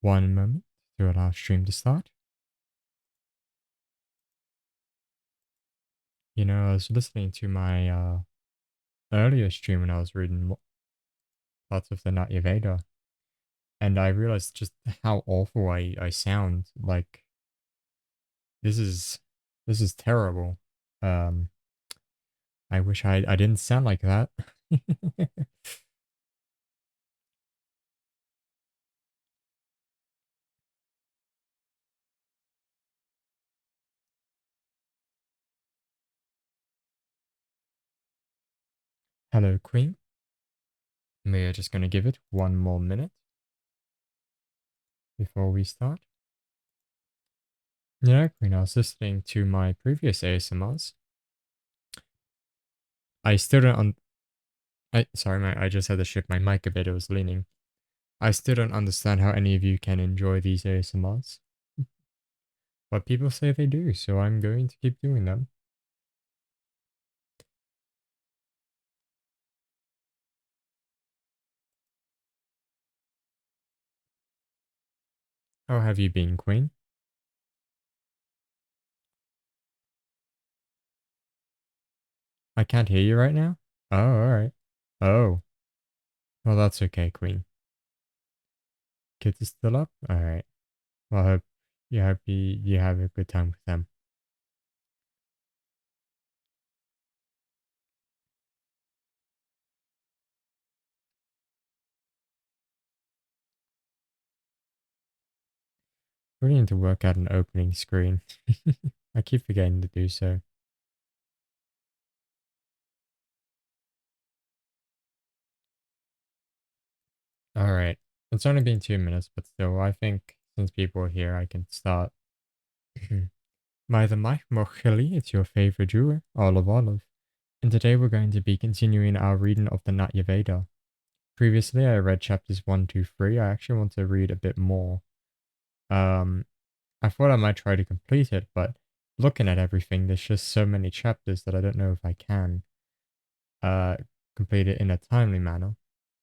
1 moment to allow stream to start. I was listening to my earlier stream when I was reading parts of the Natyaveda, and I realized just how awful I sound. Like this is this is terrible. Um, I wish I didn't sound like that. Hello, Queen. We are just gonna give it 1 more minute before we start. Yeah, Queen, I was listening to my previous ASMRs. I still don't sorry, I just had to shift my mic a bit, it was leaning. I still don't understand how any of you can enjoy these ASMRs. But people say they do, so I'm going to keep doing them. How have you been, Queen? I can't hear you right now? Oh, alright. Oh. Well, that's okay, Queen. Kids are still up? Alright. Well, I hope you have a good time with them. We need to work out an opening screen. I keep forgetting to do so. Alright. It's only been 2 minutes, but still, I think since people are here, I can start. Mike Mochili, it's your favorite jeweler, Olive. And today we're going to be continuing our reading of the Natyaveda. Previously, I read chapters 1, 2, 3. I actually want to read a bit more. Um, I thought I might try to complete it, but looking at everything, there's just so many chapters that I don't know if I can uh, complete it in a timely manner.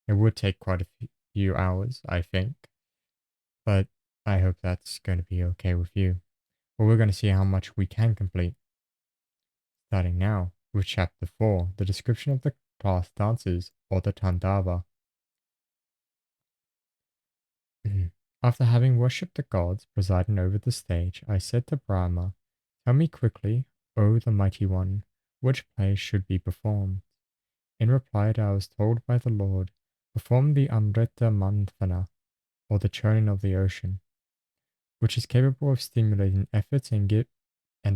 It would take quite a few hours, I think, but I hope that's going to be okay with you. Well, we're going to see how much we can complete. Starting now with chapter 4, the description of the class dances, or the Tandava. After having worshipped the gods presiding over the stage, I said to Brahma, "Tell me quickly, O the Mighty One, which play should be performed." In reply, I was told by the Lord, "Perform the Amrita Manthana, or the churning of the ocean, which is capable of stimulating efforts and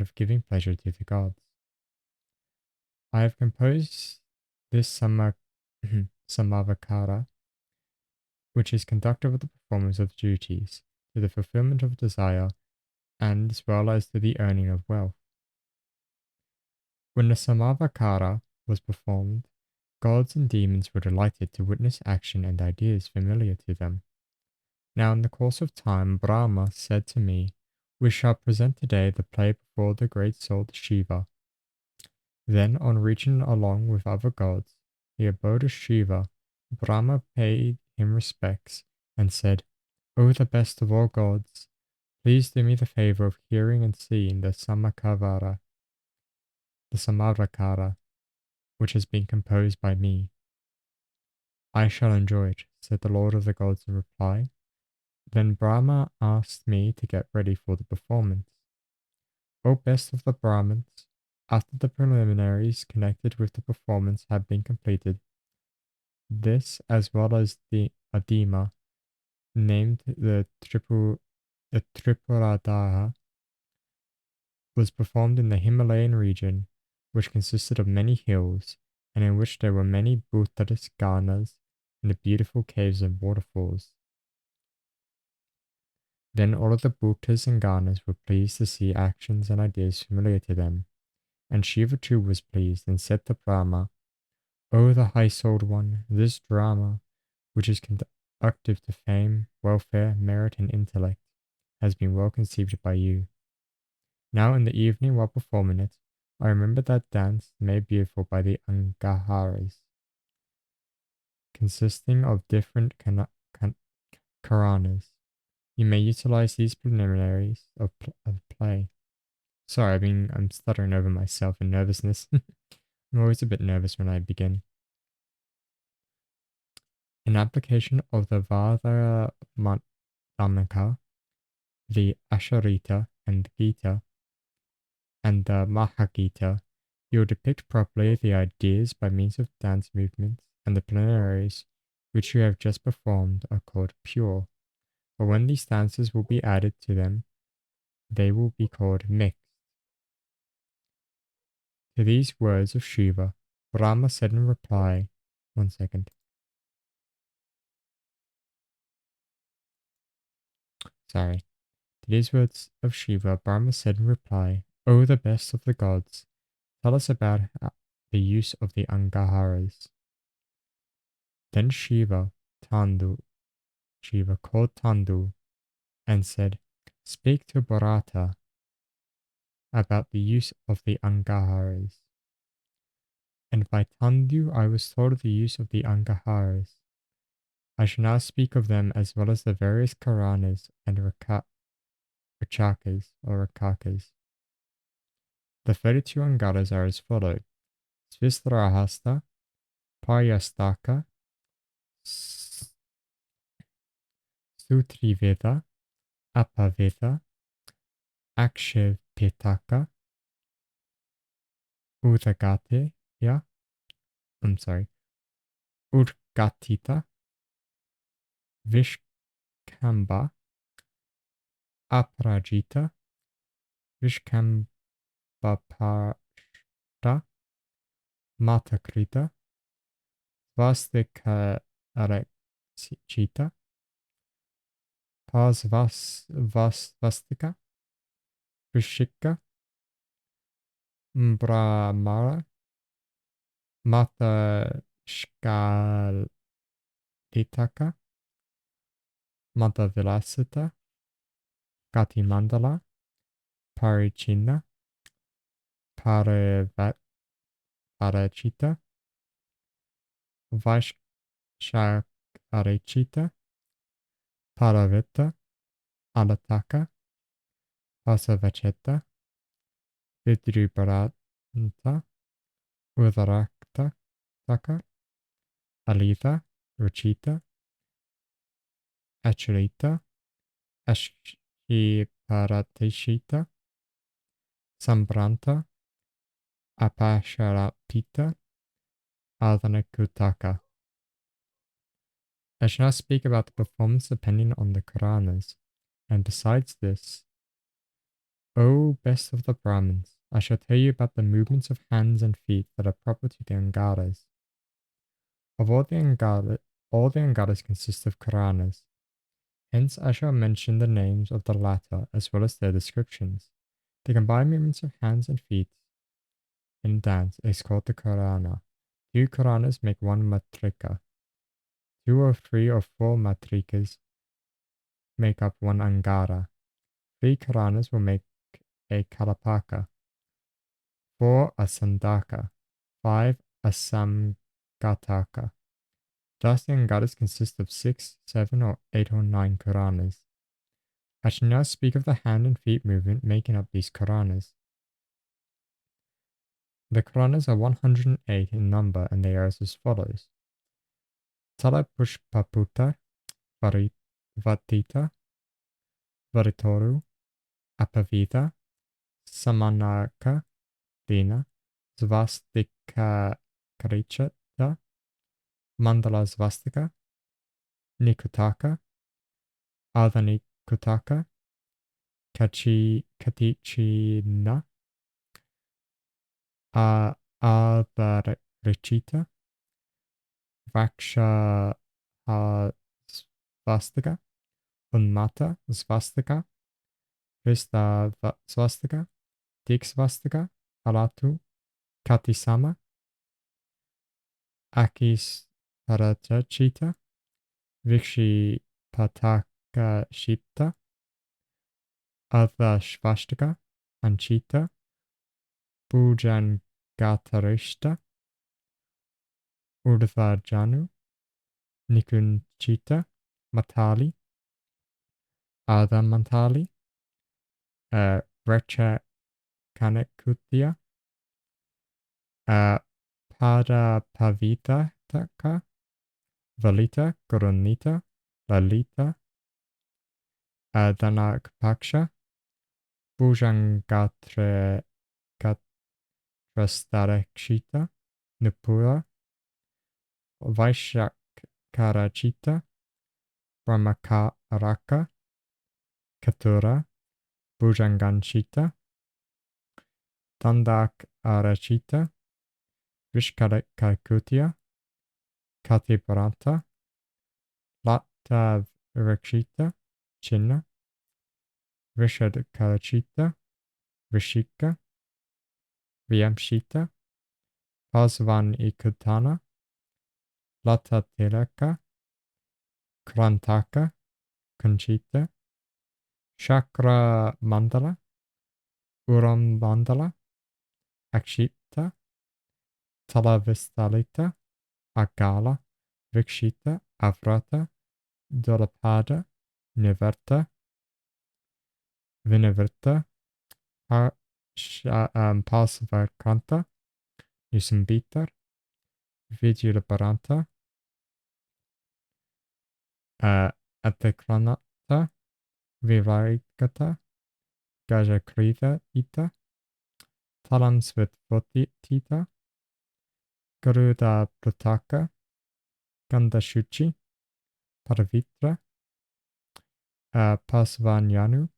of giving pleasure to the gods. I have composed this Samavakara, which is conductive of the performance of duties, to the fulfillment of desire, and as well as to the earning of wealth. When the Samavakara was performed, gods and demons were delighted to witness action and ideas familiar to them. Now, in the course of time, Brahma said to me, "We shall present today the play before the great soul Shiva." Then, on reaching along with other gods the abode of Shiva, Brahma paid him respects and said, "O the best of all gods, please do me the favor of hearing and seeing the Samarakara, which has been composed by me." "I shall enjoy it," said the Lord of the Gods in reply. Then Brahma asked me to get ready for the performance. O best of the Brahmins, after the preliminaries connected with the performance had been completed, this, as well as the Adima, named the Tripuradaha, was performed in the Himalayan region, which consisted of many hills, and in which there were many Buddhist ganas and the beautiful caves and waterfalls. Then all of the Bhuttas and Ganas were pleased to see actions and ideas familiar to them, and Shiva too was pleased and said to Brahma, "O the high-souled one, this drama, which is conductive to fame, welfare, merit, and intellect, has been well conceived by you. Now in the evening while performing it, I remember that dance made beautiful by the Angaharas, consisting of different karanas, You may utilize these preliminaries of play. Sorry, I'm stuttering over myself in nervousness. I'm always a bit nervous when I begin. In application of the Vada Madhyamaka, the Asharita and Gita, and the Mahagita, you will depict properly the ideas by means of dance movements, and the preliminaries which you have just performed are called pure. But when these dances will be added to them, they will be called mixed. To these words of Shiva, Brahma said in reply, one second. Sorry. To these words of Shiva, Brahma said in reply, O the best of the gods, tell us about the use of the Angaharas. Then Shiva called Tandu and said, Speak to Bharata about the use of the Angaharas. And by Tandu I was told of the use of the Angaharas. I shall now speak of them as well as the various Karanas and Rakakas. The 32 Angaras are as follows: Svistarahasta, Paryastaka, Sutriveda, Apaveda, Akshepitaka, Udagate, Udgatita, Vishkamba, Aprajita, Vishkambaparta, Matakrita, Vastikarachita, Pasvastika, Vishika, Brahmara, Matashkalitaka, Matavilasita, Gatimandala, Parichina, Parachita, Vaishkarachita, Paravita, Alataka, Pasavacheta, Vidruparanta, Udarakta, Taka, Alita, Ruchita, Acharita, Ashkiparatishita, Sambranta, Apasharapita, Adhanakutaka. I shall now speak about the performance depending on the Karanas, and besides this, O best of the Brahmins, I shall tell you about the movements of hands and feet that are proper to the Angaras. Of all the Angaras consist of Karanas. Hence I shall mention the names of the latter as well as their descriptions. The combined movements of hands and feet in dance is called the Karana. 2 Karanas make 1 Matrika. 2 or 3 or 4 Matrikas make up 1 Angara. 3 Karanas will make a Kalapaka. 4 a Sandaka. 5 a Samgataka. Thus the Angaras consist of 6, 7 or 8 or 9 Karanas. I shall now speak of the hand and feet movement making up these Karanas. The Karanas are 108 in number and they are as follows: Tala Pushpaputa, Vatita, Varitoru, Apavita, Samanaka, Dina, Svastika Karichata, Mandala Svastika, Nikutaka, Ardhanikutaka, Katichina, Ardharichita, Vaksha Svastika, Unmata Svastika, Vista Svastika, Dik Svastika, Alatu, Katisama, Akis Parachita, Vikshi Pataka Shita, Ardha Svastika, Anchita, Pujan Gatarishta, Urdhva Janu, Nikunchita, Matali, Ardhamantali, Recha Kanekutia, Pada Pavita Taka, Valita Gurunita, Lalita, Dhanakpaksha, Bhujangatra Gatrastarakshita, Nupura, Vaishyakarachita, Brahmakaraka, Katura, Bhujanganshita, Dandak Arachita, Vishkarakutia, Katiparanta, Lata Rakshita, Chinna, Vishad Kalachita, Rishika, Vyamshita, Pasvan Ikutana, Lata Tilaka, Krantaka, Conchita, Chakra Mandala, Uram Mandala, Akshita, Talavistalita, Agala, Vikshita, Avrata, Dolapada, Nivarta, Vinavrta, Pasavakanta, Yusumbitar, Vigilaparanta, Atakranata, Vivarikata, Gajakrita Ita, Talam Svitvotita, Garuda Prataka, Gandashuchi, Paravitra, Pasvanyanu,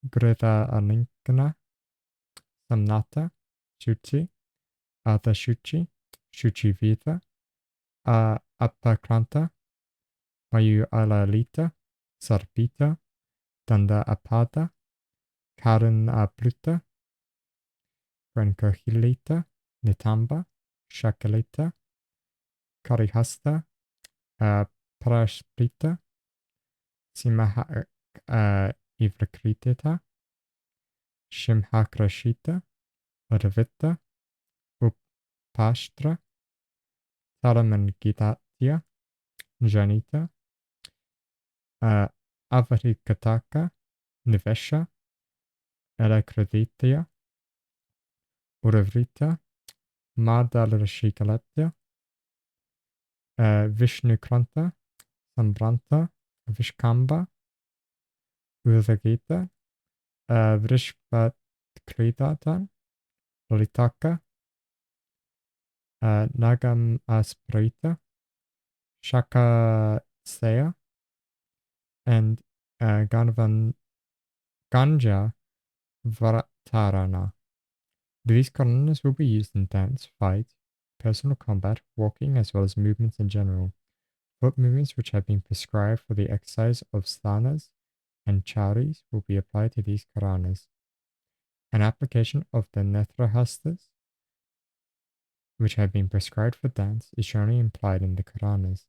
Grita Alinkana, Samnata, Shuchi, Artha Shuchi, Shuchi Vita, Apakranta, Mayu Alalita, Sarpita, Danda Apada, Karan Apluta, Brankohilita, Nitamba, Shakalita, Karihasta, Prashpita, Simaha Ivrakritita, Shimhakrashita, Udavita, Upashtra, Salamangitya, Janita, Avarikataka, Nivesha, Erakraditya, Uravrita, Madhalarashikalatya, Vishnukranta, Sambranta, Vishkamba, Udagita, Vrishpatkridata, Lalitaka, Nagam Asprita, Shakasaya, and Ganja Vratarana. These karanas will be used in dance, fight, personal combat, walking, as well as movements in general. Foot movements which have been prescribed for the exercise of sthanas and charis will be applied to these karanas. An application of the nethrahastas, which have been prescribed for dance, is surely implied in the karanas.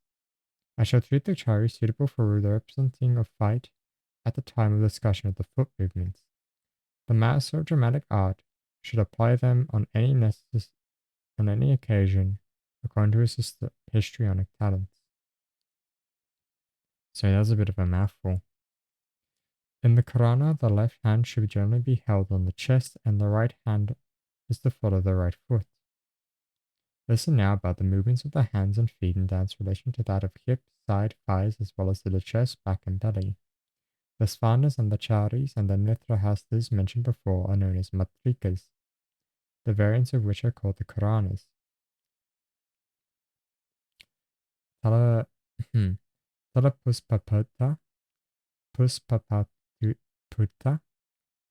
I shall treat the charis suitable for the representing of fight at the time of discussion of the foot movements. The master of dramatic art should apply them on any occasion according to his histrionic talents. So that was a bit of a mouthful. In the Karana, the left hand should generally be held on the chest and the right hand is the foot of the right foot. Listen now about the movements of the hands and feet in dance relation to that of hip, side, thighs, as well as to the chest, back, and belly. The svanas and the charis and the nitrahastas mentioned before are known as matrikas, the variants of which are called the Karanas. Tala Puspaputta, Puspaputta,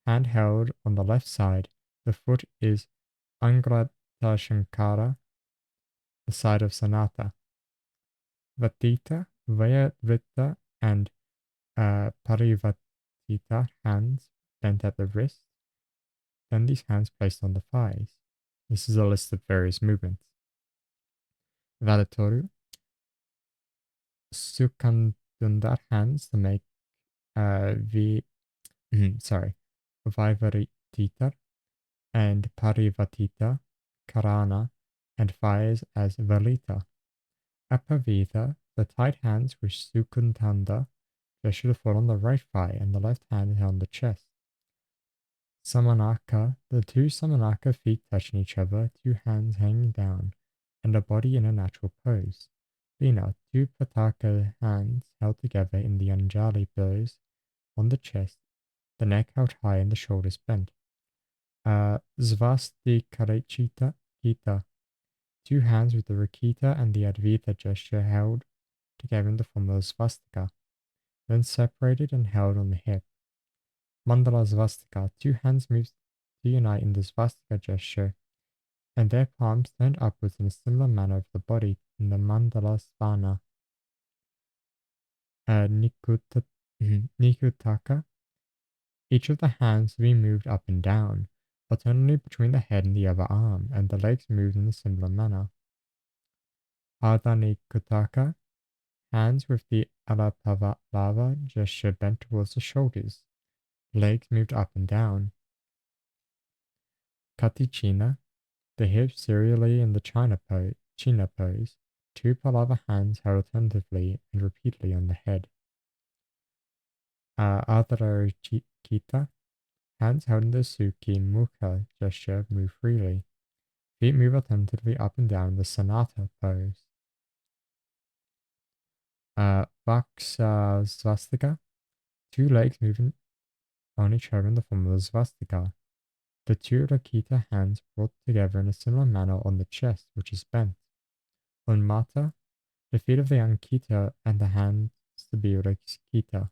hand held on the left side. The foot is Angrata Shankara, the side of Sanata. Vatita, Vayavrita, and Parivatita hands bent at the wrist. Then these hands placed on the thighs. This is a list of various movements. Valatoru, Sukandundar hands to make Vivaritita and Parivatita, Karana, and fires as Valita. Apavita, the tight hands which Sukundanda gesture to fall on the right thigh, and the left hand held on the chest. Samanaka, the two Samanaka feet touching each other, two hands hanging down, and a body in a natural pose. Vina, two Pataka hands held together in the Anjali pose on the chest, the neck held high and the shoulders bent. Svastikarachita Gita, two hands with the Rakita and the Advaita gesture held together in the form of a swastika, then separated and held on the hip. Mandala Svastika, two hands moved to unite in the swastika gesture, and their palms turned upwards in a similar manner of the body in the Mandala Svana. Nikutaka, each of the hands to be moved up and down, alternately between the head and the other arm, and the legs moved in a similar manner. Ardhanikutaka, hands with the Alapavalava gesture bent towards the shoulders, legs moved up and down. Katichina, the hips serially in the China pose, two Palava hands held alternatively and repeatedly on the head. Ardharachita, hands held in the Sukhi Mukha gesture move freely. Feet move alternatively up and down in the Sanata pose. Vaksha Svastika, two legs moving on each other in the form of a swastika. The two Rakita hands brought together in a similar manner on the chest, which is bent. On Mata, the feet of the Ankita and the hands to be Rakita.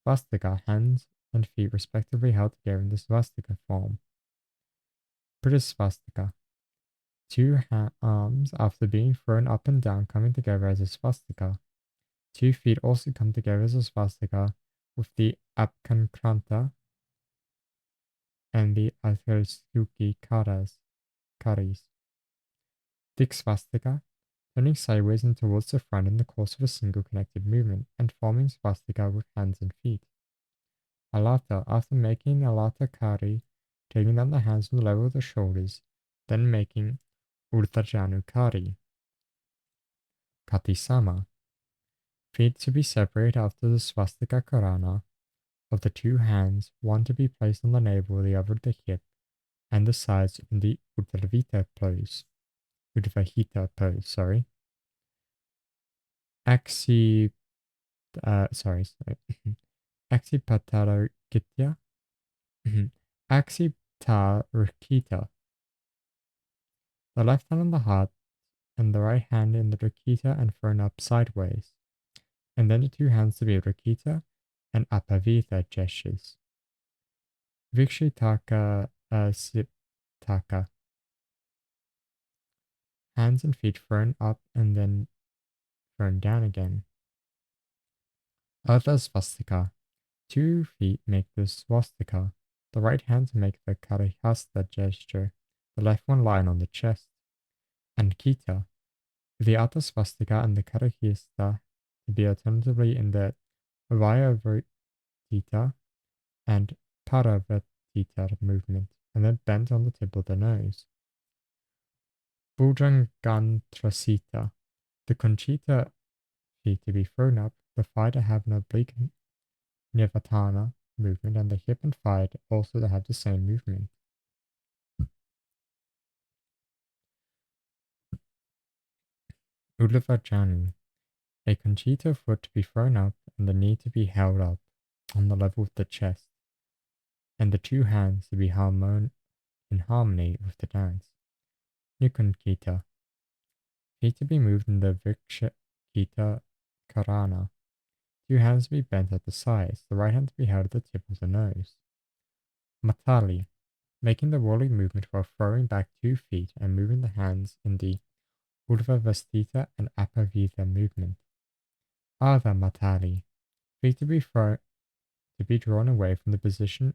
Swastika, hands and feet respectively held together in the swastika form. Swastika, two arms after being thrown up and down coming together as a swastika. Two feet also come together as a swastika with the Apkankranta and the Atharsuki Karis. Dik swastika, turning sideways and towards the front in the course of a single connected movement, and forming swastika with hands and feet. Alata, after making Alata Kari, taking down the hands from the level of the shoulders, then making Urdhajanu Kari. Katisama, feet to be separated after the swastika karana of the two hands, one to be placed on the navel, the other at the hip, and the sides in the Udvahita pose. Axi, Axipatarakitya, Axipatarikita. The left hand on the heart and the right hand in the Rakita and thrown up sideways, and then the two hands to be Rakita and Apavita gestures. Vikshitaka Siptaka. Hands and feet thrown up and then thrown down again. Ardha Svastika. Two feet make the swastika. The right hand to make the Karihasta gesture, the left one lying on the chest. And Kita. The Ardha Svastika and the Karihasta to be alternatively in the Vyavatita and Paravatita movement, and then bent on the tip of the nose. Bhujangantrasita. The Conchita feet to be thrown up, the thigh to have an oblique Nivatana movement, and the hip and thigh also to have the same movement. Uddhavajanu. A Conchita foot to be thrown up and the knee to be held up on the level of the chest, and the two hands to be in harmony with the dance. Nukankita. Feet to be moved in the Vikshakita Karana. Two hands to be bent at the sides, the right hand to be held at the tip of the nose. Matali. Making the rolling movement while throwing back 2 feet and moving the hands in the Urdhva and Apavita movement. Ardha Matali. Feet to be drawn away from the position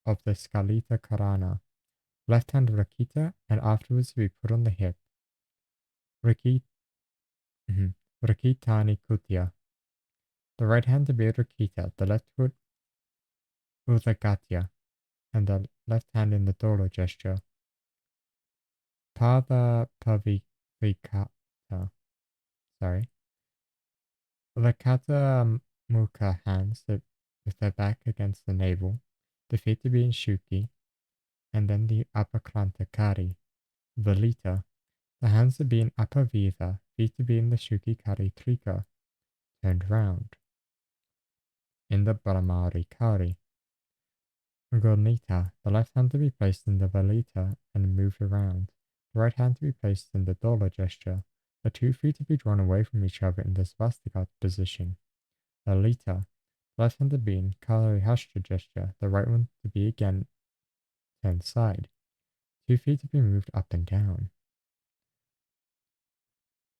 of the Skalita Karana. Left hand Rakita and afterwards to be put on the hip. Rakitani Kutya. The right hand to be Rakita, the left foot Udhagatya, and the left hand in the Dolo gesture. Pada Pavikata. Sorry. The kata Mukha hands with their back against the navel, the feet to be in Shuki, and then the upper Kranta Kari, Valita, the hands to be in upper Vida, feet to be in the Shuki Kari Trika, turned round. In the Brahmari Kari, Gornita, the left hand to be placed in the Valita and moved around, the right hand to be placed in the Dola gesture, the 2 feet to be drawn away from each other in the Svastika position. Valita, left hand to be in Kari Hashtra gesture, the right one to be again turned side, 2 feet to be moved up and down.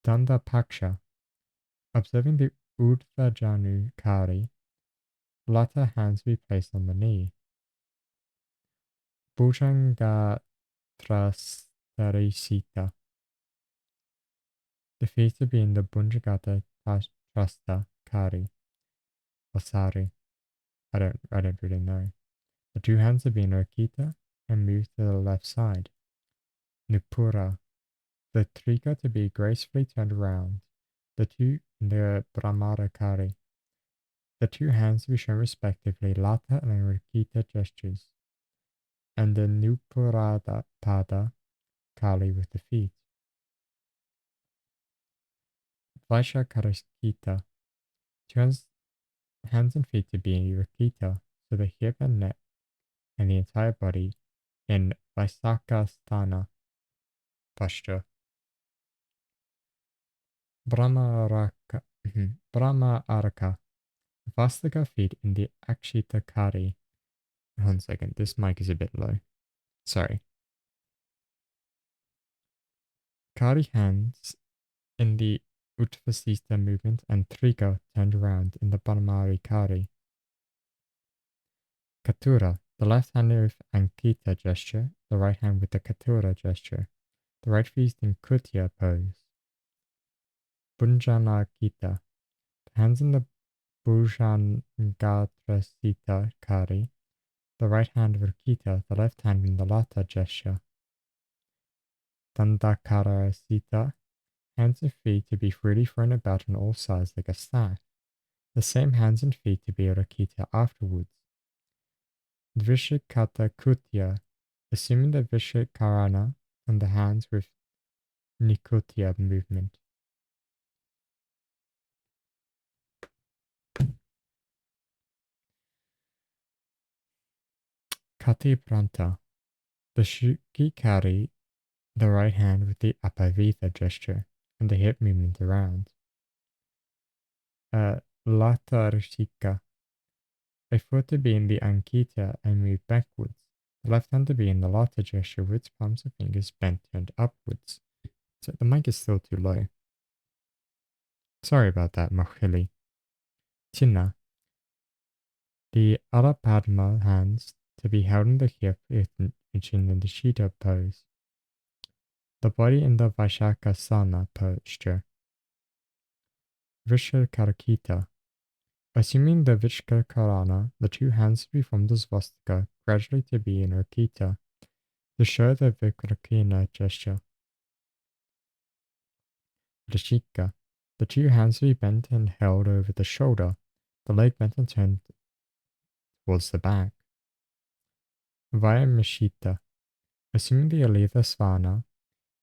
Danda Paksha, observing the Udvajanu Kari, latter hands to be placed on the knee. Bhujanga Trastarisita, the feet to be in the Bunjagata Trasta Kari, or Sari. I don't really know. The 2 hands to be in Rakita and move to the left side. Nupura, the Trika to be gracefully turned around. The Brahmara Kari, the 2 hands to be shown respectively Lata and Rakita gestures, and the Nupurada Pada Kali with the feet. Vaisha Karaskita, 2 hands and feet to be in Rakita, so the hip and neck and the entire body in Vaisakasthana posture. Brahma Araka, Vastika feet in the Akshita Kari. 1 second, this mic is a bit low. Sorry. Kari hands in the Uttvasista movement and Trika turned around in the Brahmari Kari. Katura, the left hand with Ankita gesture, the right hand with the Katura gesture, the right feet in Kutya pose. Bunjana Gita, the hands in the Bhujangatrasita Kari, the right hand with Gita, the left hand in the Lata gesture. Dandakara Sita, hands and feet to be freely thrown about on all sides like a staff. The same hands and feet to be Rakita afterwards. Dvishikata Kutya, assuming the Vishikarana on the hands with Nikutya movement. Kati Pranta, the Shuki Kari, the right hand with the Apavita gesture and the hip movement around. Lata Rishika, a foot to be in the Ankita and move backwards. The left hand to be in the Lata gesture with its palms of fingers bent turned upwards. So the mic is still too low. Sorry about that, Mahili. Chinna, the Alapadma hands to be held in the hip which in the Shita pose. The body in the Vaishakasana posture. Vishakarkita, assuming the Vishkakarana, the 2 hands to be from the Svastika gradually to be in Rakita, to show the Vikrakina gesture. Rishika, the 2 hands to be bent and held over the shoulder, the leg bent and turned towards the back. Vyamishita, assuming the Alita Svana,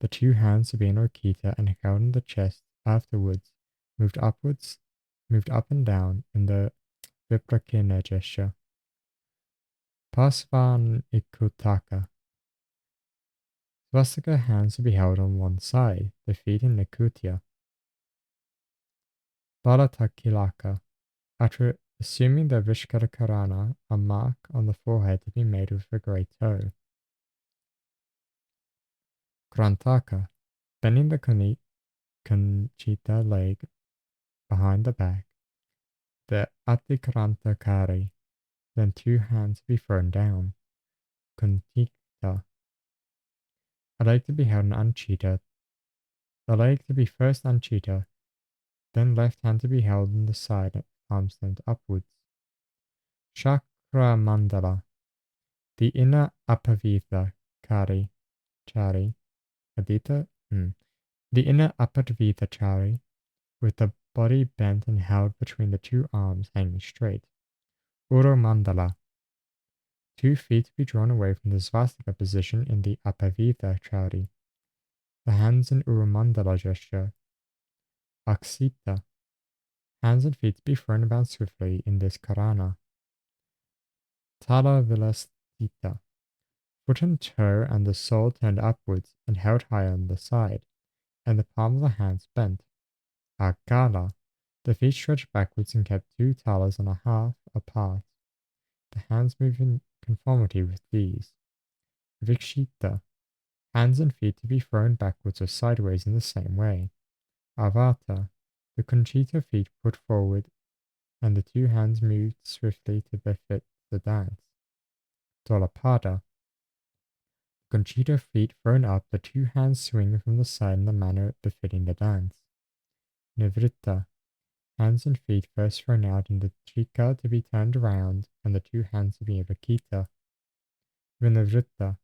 the 2 hands to be in Rakita and held in the chest afterwards, moved up and down in the Viprakina gesture. Pasvan Ikutaka, Svastika hands to be held on one side, the feet in Nikutya. Balatakilaka, after assuming the Vishkarakarana, a mark on the forehead to be made with a great toe. Krantaka, bending the Kanchita leg behind the back. The Atikranta Kari, then 2 hands to be thrown down. Kuntikta, a leg to be held in Anchita. The leg to be first Anchita, then left hand to be held on the side, palms turned upwards. Chakra Mandala, the inner Apavita Kari, Chari, Adita, the inner Apavita Chari, with the body bent and held between the two arms hanging straight. Uro Mandala. 2 feet to be drawn away from the swastika position in the Apavita Chari. The hands in Uro Mandala gesture. Aksita. Hands and feet to be thrown about swiftly in this Karana. Tala Vilastita. Foot and toe and the sole turned upwards and held high on the side, and the palm of the hands bent. Akala. The feet stretched backwards and kept 2 talas and a half apart. The hands move in conformity with these. Vikshita. Hands and feet to be thrown backwards or sideways in the same way. Avata. The conchita feet put forward and the 2 hands moved swiftly to befit the dance. Dolapada. Conchita feet thrown up, the 2 hands swinging from the side in the manner befitting the dance. Nivritta. Hands and feet first thrown out and the trika to be turned around and the 2 hands to be rakita. Vinavritta.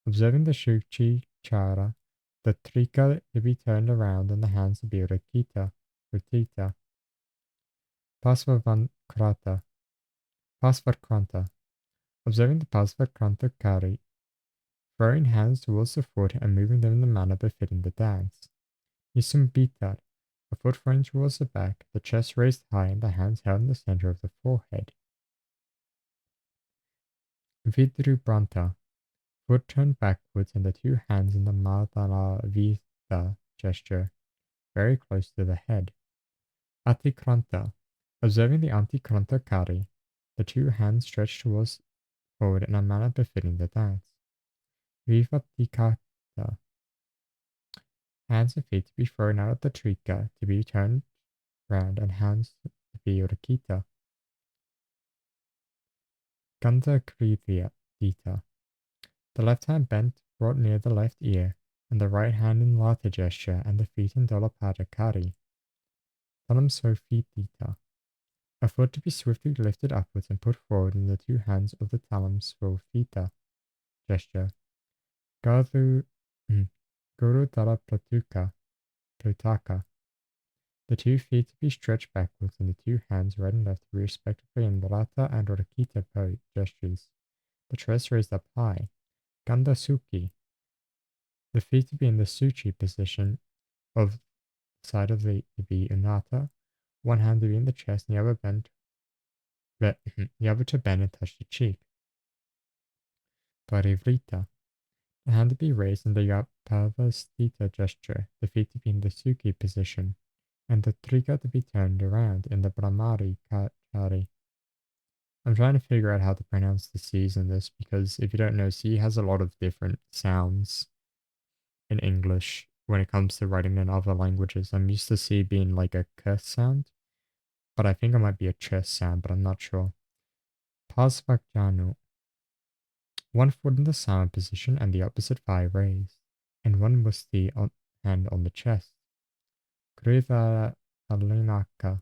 Observing the Shuchi Chara, the trika to be turned around and the hands to be rakita. Ratita. Pasvakranta. Pasvakranta. Observing the Pasvakranta Kari, throwing hands towards the foot and moving them in the manner befitting the dance. Nisumbitar. A foot thrown towards the back, the chest raised high and the hands held in the center of the forehead. Vidrubranta. Foot turned backwards and the 2 hands in the Madharavita gesture, very close to the head. Atikranta. Observing the Antikranta Kari, the 2 hands stretched towards forward in a manner befitting the dance. Vivatikata. Hands and feet to be thrown out of the trika, to be turned round, and hands to be rakita. Gandha Kriya Dita. The left hand bent, brought near the left ear, and the right hand in Lata gesture, and the feet in Dolapada Kari. Talam Sofi Dita. A foot to be swiftly lifted upwards and put forward in the 2 hands of the Talam Sofita gesture. Guru Dala Plutaka. The 2 feet to be stretched backwards and the 2 hands right and left to be respectively in Rata and Rakita gestures. The chest raised up high. Gandha Suki. The feet to be in the Suchi position of the side of the be Unata, one hand to be in the chest and the other bent the other to bend and touch the cheek. Parivrita. The hand to be raised in the Yapavastita gesture, the feet to be in the Suki position, and the trika to be turned around in the Brahmari Kari. I'm trying to figure out how to pronounce the C's in this because if you don't know, C has a lot of different sounds in English when it comes to writing in other languages. I'm used to C being like a K sound, but I think it might be a ch sound, but I'm not sure. Pasvakjanu. 1 foot in the sama position and the opposite thigh raised, and 1 musti hand on the chest. Kriva Alinaka.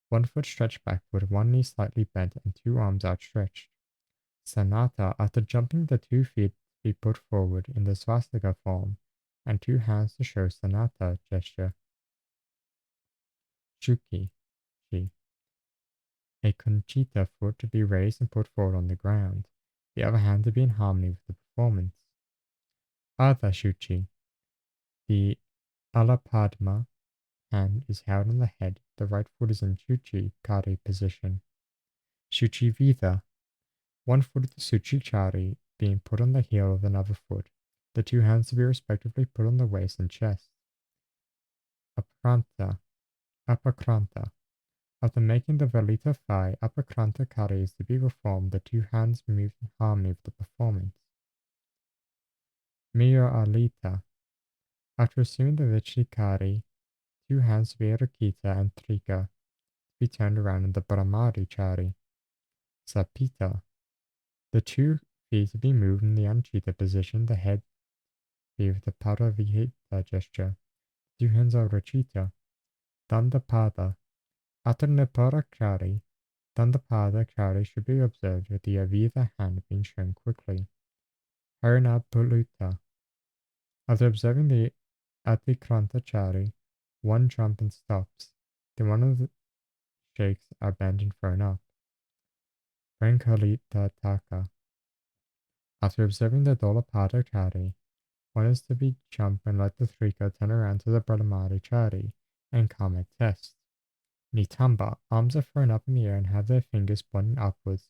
1 foot stretched backward, 1 knee slightly bent, and 2 arms outstretched. Sanata. After jumping, the 2 feet be put forward in the swastika form, and 2 hands to show Sanata gesture. Shuki. A conchita foot to be raised and put forward on the ground, the other hand to be in harmony with the performance. Ardha Shuchi. The Alapadma hand is held on the head, the right foot is in Shuchi Kari position. Shuchi Vida. 1 foot of the Suchi Chari being put on the heel of another foot, the 2 hands to be respectively put on the waist and chest. Apakranta. After making the Valita thigh, Apakranta Kari is to be performed, the 2 hands move in harmony with the performance. Mira Alita. After assuming the Vichli Kari, 2 hands to be Rakita and Trika to be turned around in the Brahmari Chari. Sapita. The 2 feet to be moved in the Anchita position, the head be with the Paravihita gesture. The 2 hands are Rachita. Dandapada. After Niparakari, Dandapada Kari should be observed with the Avida hand being shown quickly. Harana Puluta. After observing the Atikranta Chari, 1 jump and stops. Then one of the shakes are bent and thrown up. Brancolita Taka. After observing the Dolapada Chari, one is to be jump and let the Thrika turn around to the Brahmari Chari and Kamek test. Nitamba, arms are thrown up in the air and have their fingers pointing upwards,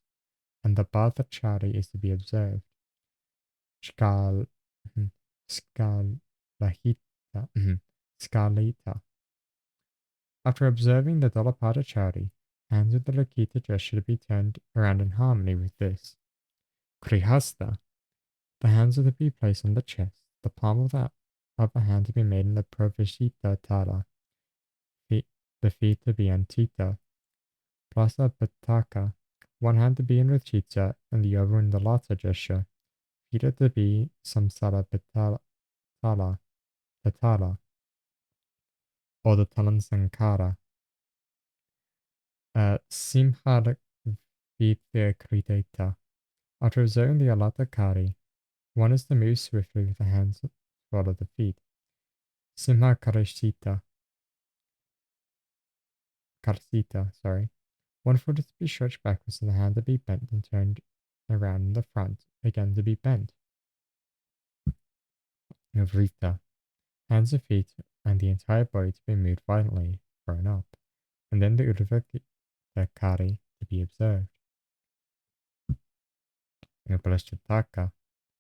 and the Bhatha Chari is to be observed. Skal, Skalahita, Skalita. After observing the Dolapada Chari, hands with the Lakita gesture to be turned around in harmony with this. Krihasta. The hands are to be placed on the chest, the palm of the upper hand to be made in the Pravishita Tara, the feet to be on Tita, Prasa Pataka, one hand to be in Rachita and the other in the Lata gesture, feet are to be Samsara Patala, or the Talan Sankara. Simhar Vidya Krideta. After observing the Alata Kari, one is to move swiftly with the hands to follow the feet. Simha Karsita, sorry. One foot is to be stretched backwards and the hand to be bent and turned around in the front, again to be bent. Navrita. Hands and feet and the entire body to be moved violently, thrown up, and then the Urvakita Kari to be observed. Upalashtataka.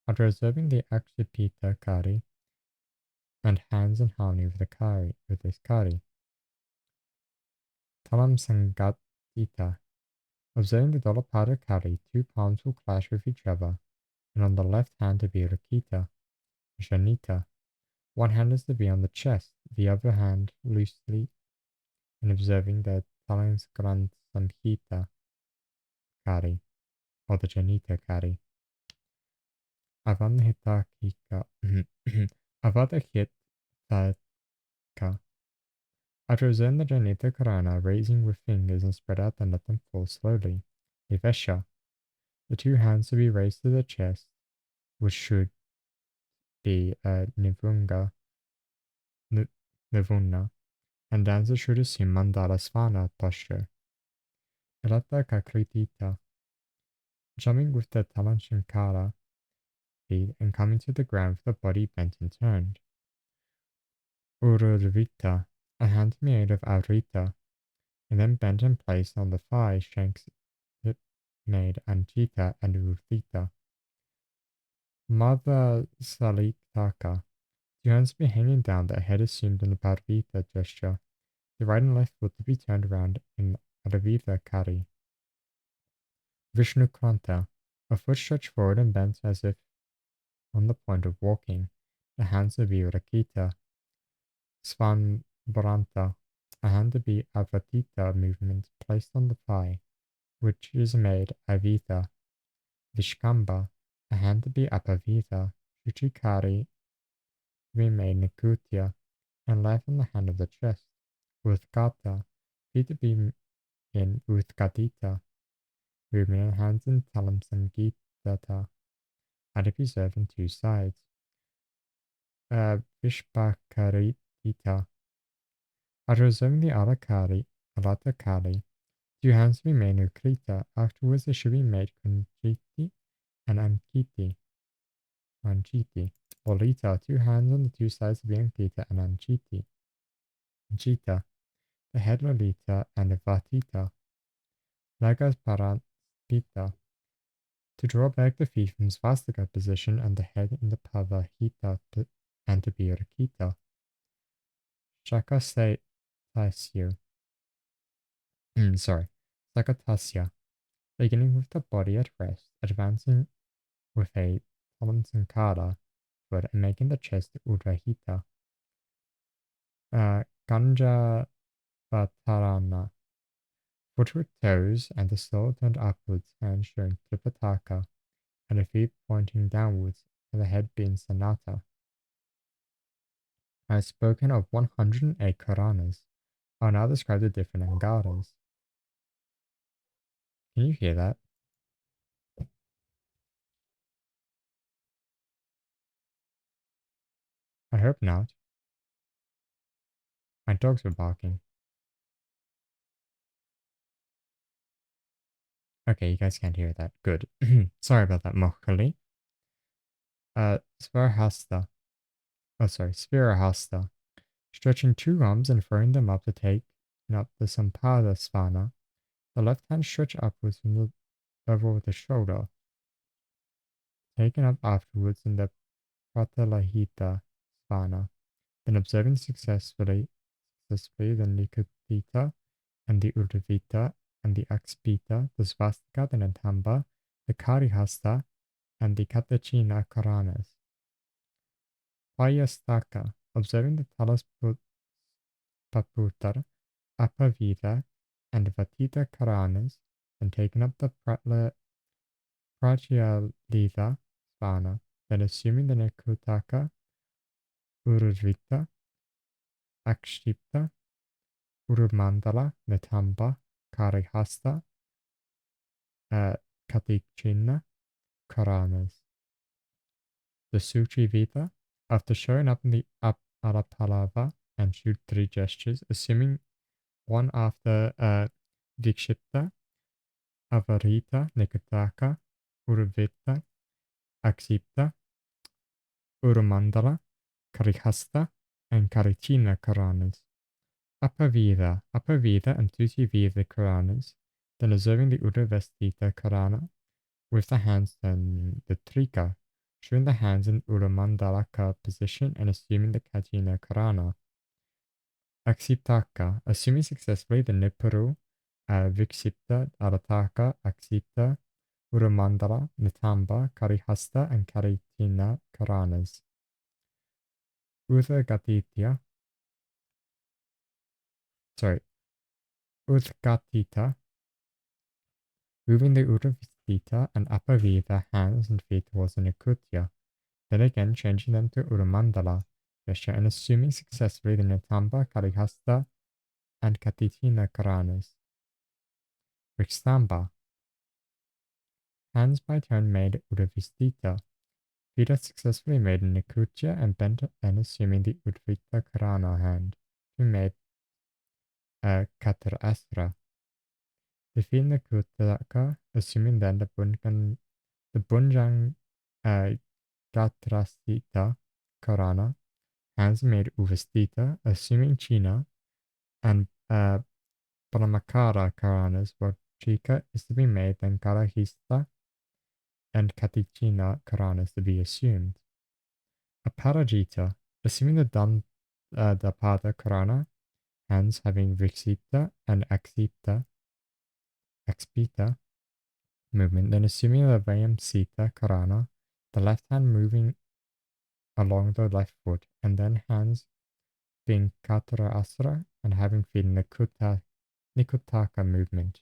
After observing the Akshipita Kari and hands in harmony with the Kari, with this Kari. Talam Sangatita. Observing the Dolapada Kari, two palms will clash with each other, and on the left hand to be Rakita, Janita. One hand is to be on the chest, the other hand loosely, and observing the Talam Samhita Kari, or the Janita Kari. Avanhitakika. Avadahitaka. After observing the Janita Karana, raising with fingers and spread out and let them fall slowly. Ivesha. The two hands to be raised to the chest, which should be a Nivunga, Nivuna, and dancer should assume Mandala Svana posture. Ilata Kakritita. Jumping with the Talanshankara feet and coming to the ground with the body bent and turned. Ururvita, a hand made of avrita, and then bent and placed on the thigh shanks made Anjita and Urvita. Mother Salitaka, two hands to be hanging down, the head assumed in the Parvita gesture, the right and left foot to be turned around in Adavita Kari. Vishnu Kranta, a foot stretched forward and bent as if on the point of walking, the hands to be Rakita. Svanbranta, a hand to be Avatita movement placed on the thigh, which is made Avita. Vishkamba, a hand to be Apavita. Shuchikari, to be made Nikutya, and left on the hand of the chest. Uthgata, feet to be in Uthgatita, movement in hands in Talam Samgitata, and to be served on two sides. Vishpakaritita. After observing the Alatakari, two hands to be made Ukrita, afterwards they should be made Kunjiti and Anchiti. Olita, two hands on the two sides to be Ankita and Anchiti. Anchita, the head Lolita and Vatita. Lagas Parantita, to draw back the feet from Svastika position and the head in the Pavahita and to be Rakita. Shakatasya. Sakatasya, beginning with the body at rest, advancing with a Talansankara foot and making the chest Udvahita. Ganja Vatarana, foot with toes and the sole turned upwards, hand showing Tripataka, and the feet pointing downwards, and the head being Sanata. I have spoken of 108 Karanas. I will now describe the different Angaras. Can you hear that? I hope not. My dogs were barking. Okay, you guys can't hear that. Good. Sorry about that, Mohali. Svarahasta. Oh, sorry, Svirahasta. Stretching two arms and throwing them up to take up the Sampada Svana. The left hand stretched upwards from the level of the shoulder, taken up afterwards in the Pratalahita Svana. Then observing successfully the Nikutita and the Udavita and the Akspita, the Svastika, the Natamba, the Karihasta, and the Katachina Karanas. Payastaka, observing the Talas Paputar, Apavita, and Vatita Karanas, and taking up the Pratyalita Svana, then assuming the Nikutaka, Uruvita, Akshipta, Urumandala, Natamba, Karihasta, Katichina, Karanas. The Suchi Vita, after showing up in the Alapalava and shoot three gestures, assuming one after Vikshipta, Avarita, Nikataka, Uruvita, Aksipta, Urumandala, Karihasta, and Karichina Karanas. Apavida and Tuti Vida Karanas, then observing the Uravestita Karana with the hands then the Trika, showing the hands in Uramandalaka position and assuming the Kajina Karana. Aksiptaka, assuming successfully the Nipuru, Vikshipta, Arataka, Aksipta, Uramandala, Nitamba, Karihasta, and Karitina Karanas. Udgatitya, Udgatita, moving the Uravistita and Apavita hands and feet towards the Nikutya, then again changing them to Uramandala gesture and assuming successfully the Nitamba, Karihasta, and Katitina Karanas. Rikstamba, hands by turn made Uravistita, feet are successfully made in Nikutya and bent and assuming the Udvita Karana hand, to made Katar Asra. The feet in Nikutaka, assuming then the Bunjang Gatrasita Karana, hands made Uvastita, assuming China, and Paramakara Karanas, where Chika is to be made, then Karahista and Katichina Karanas to be assumed. Aparajita, assuming the Dapada Karana, hands having Viksita and Akspita movement, then assuming the Vayamsita Karana, the left hand moving along the left foot, and then hands being Katara Asra and having feet in the Nikutaka movement,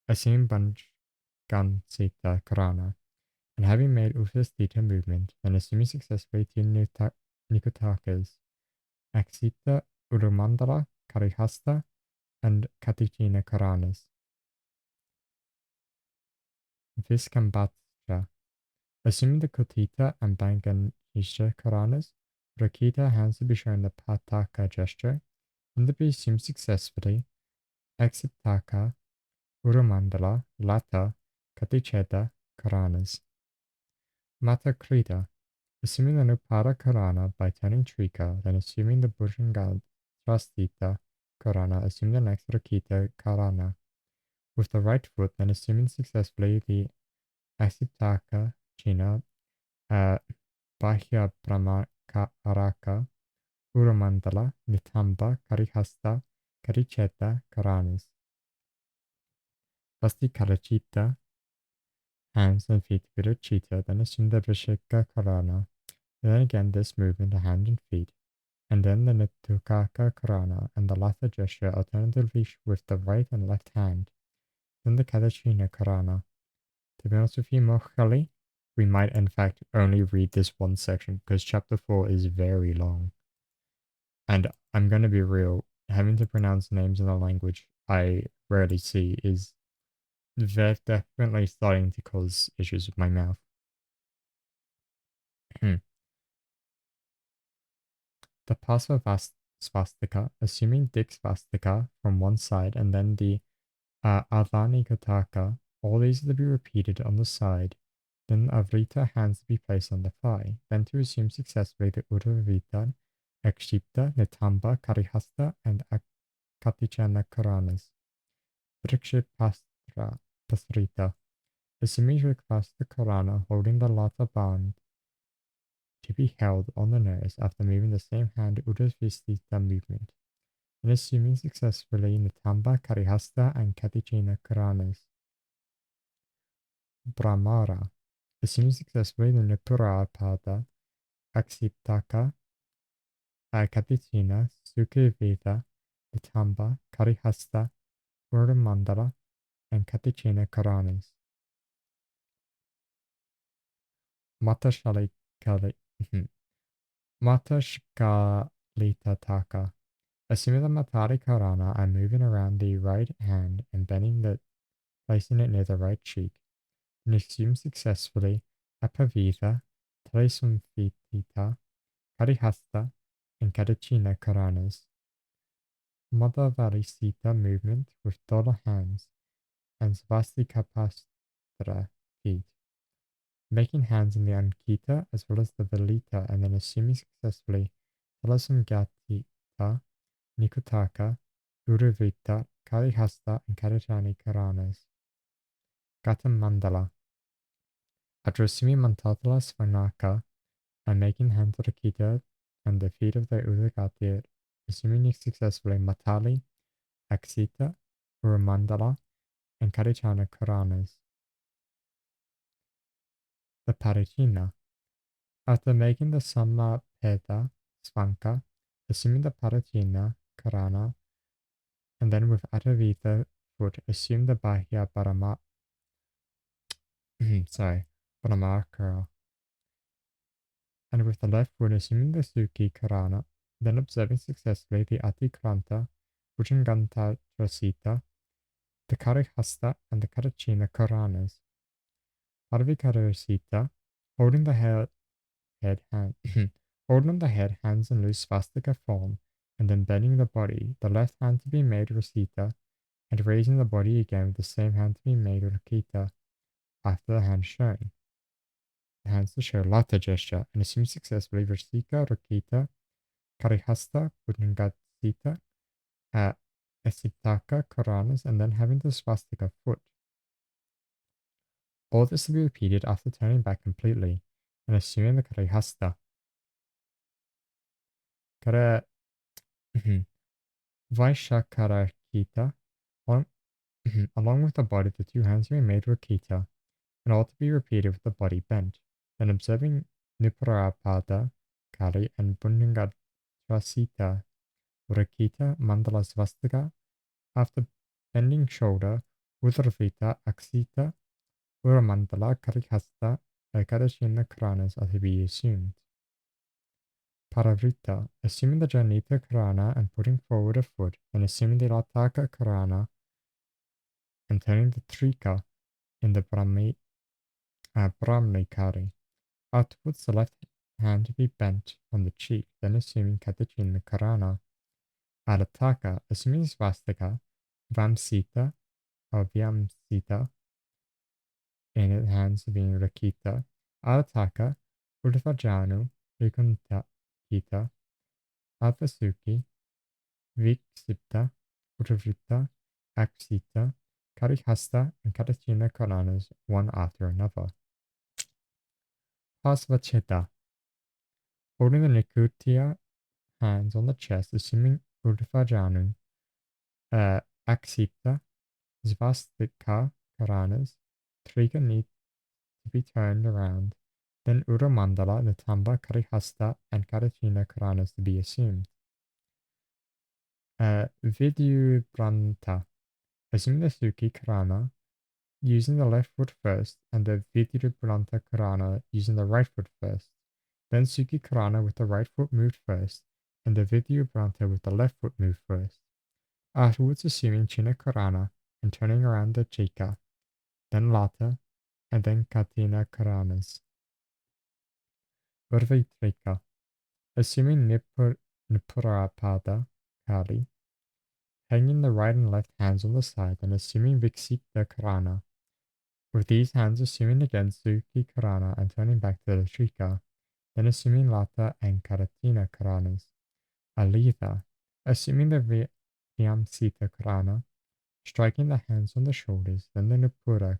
assuming Banjgansita Karana, and having made Ufastita movement, and assuming successfully two Nikutakas, Aksita, Urumandala, Karihasta, and Katichina Karanas. Viskambatsha, assuming the Kotita and Banganisha Karanas, Rakita hands to be shown the Pataka gesture, and to be assumed successfully, Exiptaka, Urumandala, Lata, Katicheta Karanas. Mata Krita, assuming the Nupara Karana by turning Trika, then assuming the Bhujangal Trastita Karana, assuming the next Rakita Karana. With the right foot, then assuming successfully the Asiptaka China, Bahya Brahmaka Araka, Urumandala, Nitamba, Karihasta, Karicheta Karanas. Vasti Karachita, hands and feet Virachita, then assume the Vrishika Karana. And then again this movement, the hand and feet, and then the Nitukaka Karana and the Latha gesture alternatively with the right and left hand, then the Kadachina Karana. To be honest with you, Mohali, we might in fact only read this one section because chapter 4 is very long. And I'm going to be real, having to pronounce names in a language I rarely see is definitely starting to cause issues with my mouth. The Pasva Svastika, assuming Dik Svastika from one side, and then the Adhani Kataka All these are to be repeated on the side, then Avrita hands to be placed on the thigh, then to assume successfully the Udavita, Akshipta, Nitamba, Karihasta, and Katichana Karanas. Vrikshipastra Pasrita. Assuming to clasp the Karana, holding the Lata band to be held on the nose after moving the same hand Udavistita movement, and assuming successfully Nitamba, Karihasta, and Katichana Karanas. Brahmara. Assuming successfully the Nipurapada, Aksiptaka, Katichina, Sukhaveda, Nitamba, Karihasta, Mandala, and Katichina Karanas. Matashkalikali. Matashkalitataka. Assuming the Matari Karana and moving around the right hand and placing it near the right cheek, and assume successfully Apavita, Trisumfitita, Karihasta, and Katichina Karanas. Madhavalisita movement with dollar hands and Svastikapastra feet, making hands in the Ankita as well as the Velita, and then assuming successfully Talasamgatita, Nikutaka, Uruvita, Karihasta, and Karichani Karanas. Gatam Mandala. After assuming Mantatala Svanaka and making hands of Rakita and the feet of the Udagatir, assuming successfully Matali, Aksita, Urumandala, and Karichana Karanas. The Parichina. After making the Samma Peda Svanka, assuming the Parichina Karana, and then with Atavita foot, assume the Bahya Paramakara, and with the left foot, assuming the Suki Karana, then observing successfully the Atikranta, Bhujanganta Trasita, the Karihasta, and the Karachina Karanas. Parvikarasita, holding the head hand, holding on the head, hands in loose swastika form, and then bending the body, the left hand to be made Rasita, and raising the body again with the same hand to be made Rakita, after the hand shown. The hands to show Lata gesture, and assume successfully Rasika, Rakita, Karihasta, Bhujangatsita, Esitaka, Karanas, and then having the swastika foot. All this to be repeated after turning back completely, and assuming the Karihasta. Kara Vaishakarakita, along with the body, the two hands to be made Rakita, and all to be repeated with the body bent. Then observing Niparapada, Kali, and Bunyangatrasita, Rakita, Mandala Svastika, after bending shoulder, Udarvita, Aksita, Uramandala, Karihasta, Kadashina Karanas are to be assumed. Paravrita, assuming the Janita Karana and putting forward a foot, then assuming the Lataka Karana and turning the Trika in the Brahmikari. Afterwards, the left hand to be bent on the cheek, then assuming Katachina Karana. Arataka, assuming Svastika, Vamsita or Vyamsita, in its hands being Rakita. Arataka, Urdhvajanu, Vikunta Kita, Alpasuki, Viksipta, Urdhvrita, Aksita, Karihasta, and Katachina Karanas one after another. Pasvacheta, holding the Nikutia hands on the chest, assuming Urdhvajanu, Aksipta, Svastika Karanas, Trika need to be turned around, then Uramandala, Natamba, Karihasta, and Katachina Karanas to be assumed. Vidyubranta, assuming the Suki Karana, using the left foot first, and the Vidyubranta Karana using the right foot first. Then Suki Karana with the right foot moved first, and the Vidyubranta with the left foot moved first. Afterwards assuming China Karana and turning around the Chika, then Lata, and then Katina Karanas. Urvitrika, assuming Nipurapada Kali, hanging the right and left hands on the side, and assuming Viksita Karana, With these hands assuming again Suki Karana and turning back to the Trika, then assuming Lata and Karatina Karanas. Alita, assuming the Vyamsita Karana, striking the hands on the shoulders, then the Nupura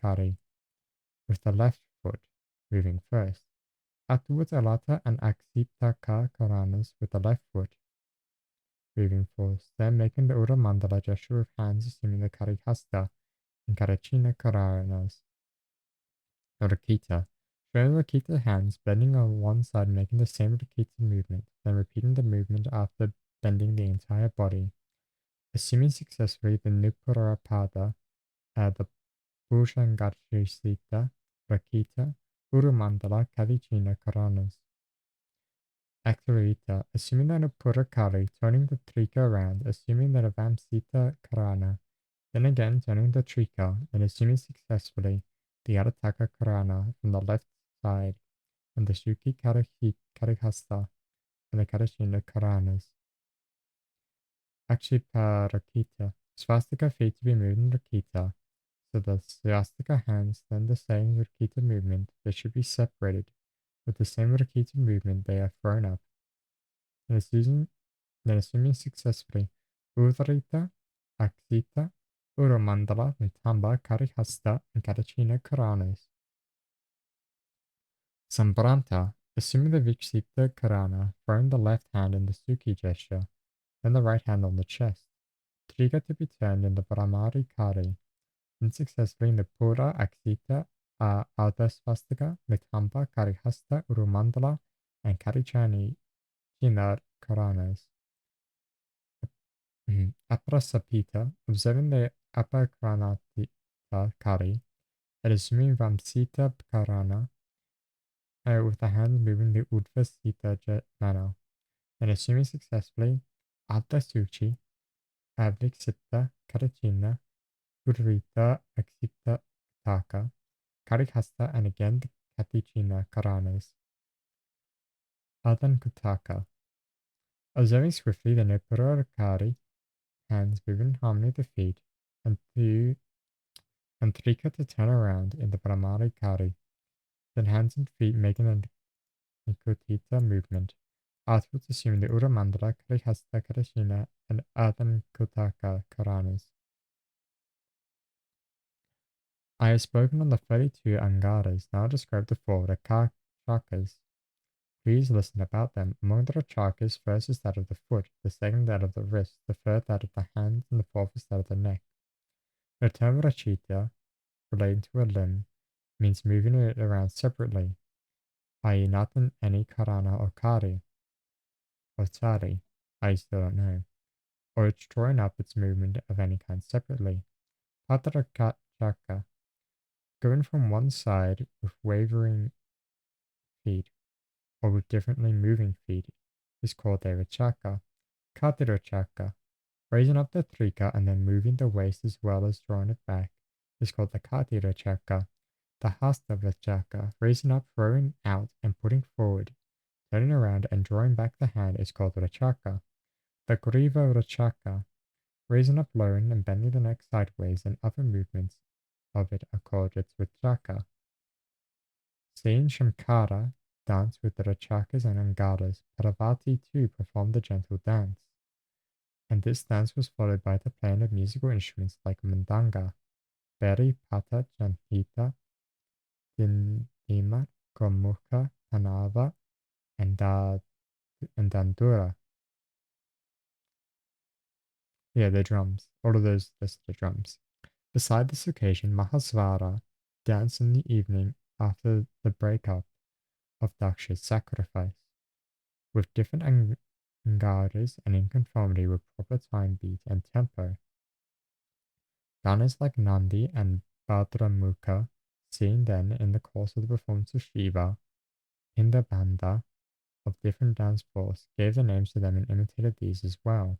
Kari, with the left foot, moving first. Afterwards, Alata and Aksita Karanas with the left foot, moving forth, then making the Ura Mandala gesture of hands, assuming the Karihasta and Karachina Karanas. Rakita, showing Rakita hands, bending on one side, making the same Rakita movement, then repeating the movement after bending the entire body. Assuming successfully the Nupurapada, the Bhujangarisita, Rakita, Urumandala, Kadichina Karanas. Actorita, assuming that Nupura Kali, turning the Trika around, assuming that Avamsita Karana, then again turning the Trika, and assuming successfully the Arataka Karana from the left side, and the Shuki Karihasta, and the Karashina Karanas. Akshiparakita, swastika feet to be moved in Rakita, so the swastika hands, then the same Rakita movement, they should be separated. With the same Rakita movement, they are thrown up. And assuming successfully, Udrita, Aksita, Urumandala, Nitamba, Karihasta, and Karachina Karanas. Sambranta, assuming the Viksita Karana, throwing the left hand in the Suki gesture, then the right hand on the chest. Triga to be turned in the Brahmari Kari, and successfully in the Pura Aksita, Ardha Swastika, Nitamba, Karihasta, Urumandala, and Karichani Chinar Karanas. Aprasapita, observing the Apakranatita Kari, and assuming Vamsita Karana, with the hands moving the Udvasita manner, and assuming successfully Adda Suchi, Avliksita Karachina, Udrita Aksita Taka, Karikasta, and again the Katichina Karanas. Adan Kutaka, observing swiftly the Nipura Kari, hands moving in harmony with the feet, and Trika to turn around in the Brahmari Kari, then hands and feet making an Nikotita movement, afterwards assuming the Ura Mandala, Karihasta Karashina, and Adan Kutaka Karanas. I have spoken on the 32 Angaras, now describe the 4 Rakshakas. Please listen about them. Among the Rakshakas, first is that of the foot, the second that of the wrist, the third that of the hand, and the fourth is that of the neck. The term Rachita, relating to a limb, means moving it around separately, i.e. not in any Karana or Kari, or Tari, I still don't know, or it's drawing up its movement of any kind separately. Patrakachaka, going from one side with wavering feet, or with differently moving feet, is called a Rachaka. Katirachaka, raising up the Trika and then moving the waist as well as drawing it back, is called the Katirachaka. The Hasta Rachaka, raising up, throwing out, and putting forward, turning around and drawing back the hand, is called Rachaka. The Griva Rachaka, raising up, lowering, and bending the neck sideways, and other movements of it are called its Rachaka. Seeing Shamkara dance with the Rachakas and Angaras, Parvati too performed the gentle dance. And this dance was followed by the playing of musical instruments like Mandanga, Beri, Pata, Janhita, Dindima, Gomukha, Tanava, and Dandura. Yeah, the drums. All of those listed are drums. Beside this occasion, Mahasvara danced in the evening after the breakup of Daksha's sacrifice, with different angaras and in conformity with proper time beat and tempo. Ganas like Nandi and Bhadramukha, seen then in the course of the performance of Shiva, in the banda of different dance forms, gave the names to them and imitated these as well.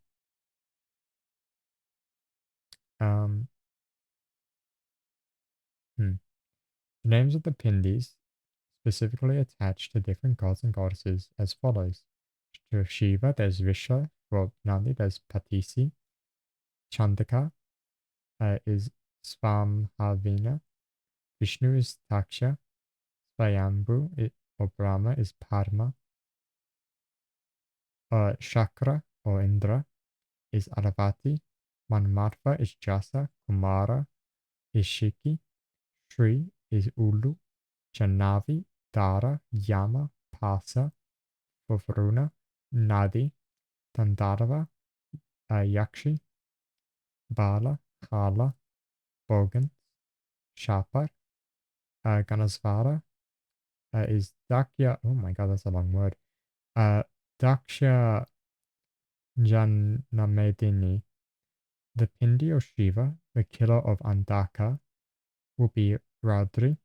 The names of the Pindis specifically attached to different gods and goddesses as follows. To Shiva, there's Visha. For Nandi, there's Patisi. Chandaka is Svamhavina, Vishnu is Taksha, Svayambhu or Brahma is Parma, Shakra or Indra is Aravati, Manmarva is Jasa, Kumara is Shiki, Shri is Ulu, Jannavi, Dara, Yama, Pasa, for Varuna, Nadi, Gandharva, Yakshi, Bala, Khala, Bogan, Shapar, Ganasvara is Dakya. Oh my god, that's a long word. Daksha Janamedini. The Pindi of Shiva, the killer of Andaka, will be Radri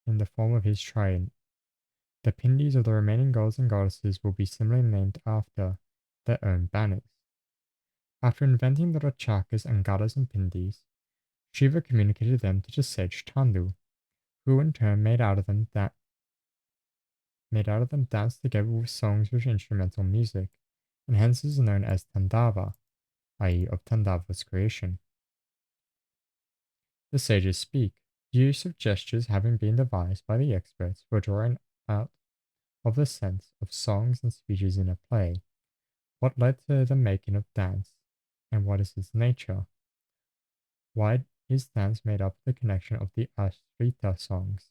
in the form of his triune. The Pindis of the remaining gods and goddesses will be similarly named after their own banners. After inventing the Rachakas, Angaras, and Pindis, Shiva communicated them to the sage Tandu, who in turn made out of them dance together with songs with instrumental music, and hence is known as Tandava, i.e. of Tandava's creation. The sages speak, use of gestures having been devised by the experts for drawing out of the sense of songs and speeches in a play, what led to the making of dance, and what is its nature. Why is dance made up of the connection of the Ashrita songs?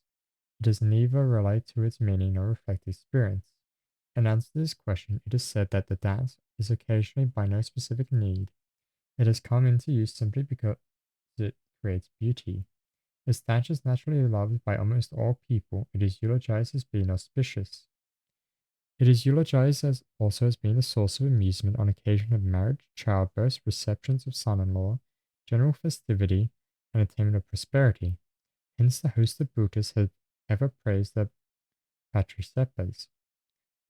It does neither relate to its meaning nor reflect experience. In answer to this question, it is said that the dance is occasionally by no specific need. It has come into use simply because it creates beauty. As dance is naturally loved by almost all people, it is eulogized as being auspicious. It is eulogized as also as being a source of amusement on occasion of marriage, childbirth, receptions of son-in-law, general festivity, and attainment of prosperity. Hence the host of Buddhists have ever praised the Patricepas,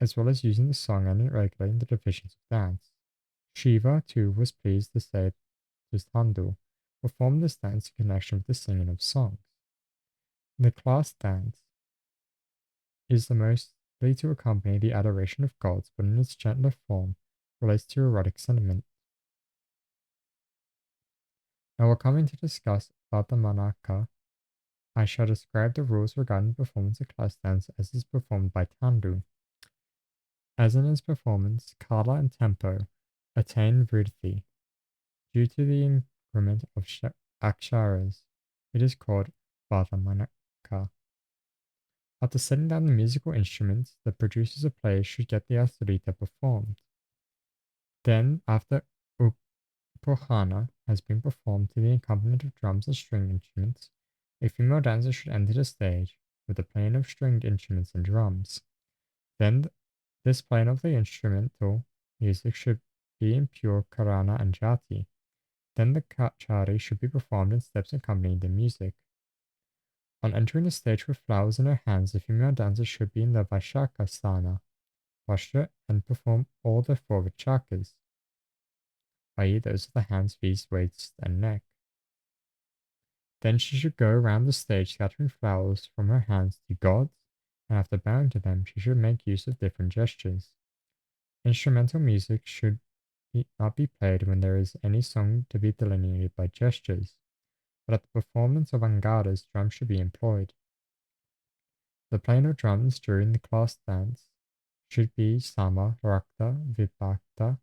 as well as using the song and regulating the divisions of dance. Shiva, too, was pleased to say to Thandu, perform this dance in connection with the singing of songs. The class dance is the mostly to accompany the adoration of gods, but in its gentler form relates to erotic sentiment. Now we're coming to discuss about the Manaka. I shall describe the rules regarding the performance of class dance as is performed by Tandu. As in his performance, Kala and tempo attain vritti. Due to the increment of aksharas, it is called Vadamanaka. After setting down the musical instruments, the producers of plays should get the asarita performed. Then, after Upohana has been performed to the accompaniment of drums and string instruments, a female dancer should enter the stage with the playing of stringed instruments and drums. Then this playing of the instrumental music should be in pure Karana and Jati. Then the Kachari should be performed in steps accompanying the music. On entering the stage with flowers in her hands, the female dancer should be in the Vaishaka Sthana posture and perform all the forward chakas, i.e. those of the hands, feet, waist, and neck. Then she should go around the stage scattering flowers from her hands to gods, and after bowing to them, she should make use of different gestures. Instrumental music should not be played when there is any song to be delineated by gestures, but at the performance of Angaras, drums should be employed. The playing of drums during the class dance should be sama, rakta, vibhakta,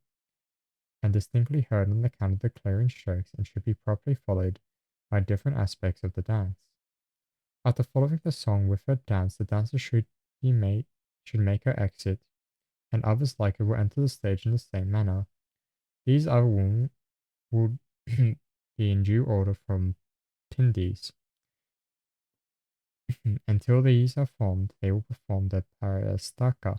and distinctly heard on account of the clearing strokes and should be properly followed by different aspects of the dance. After following the song with her dance, the dancer should make her exit, and others like her will enter the stage in the same manner. These other would be in due order from Pindis. Until these are formed, they will perform the Parastaka.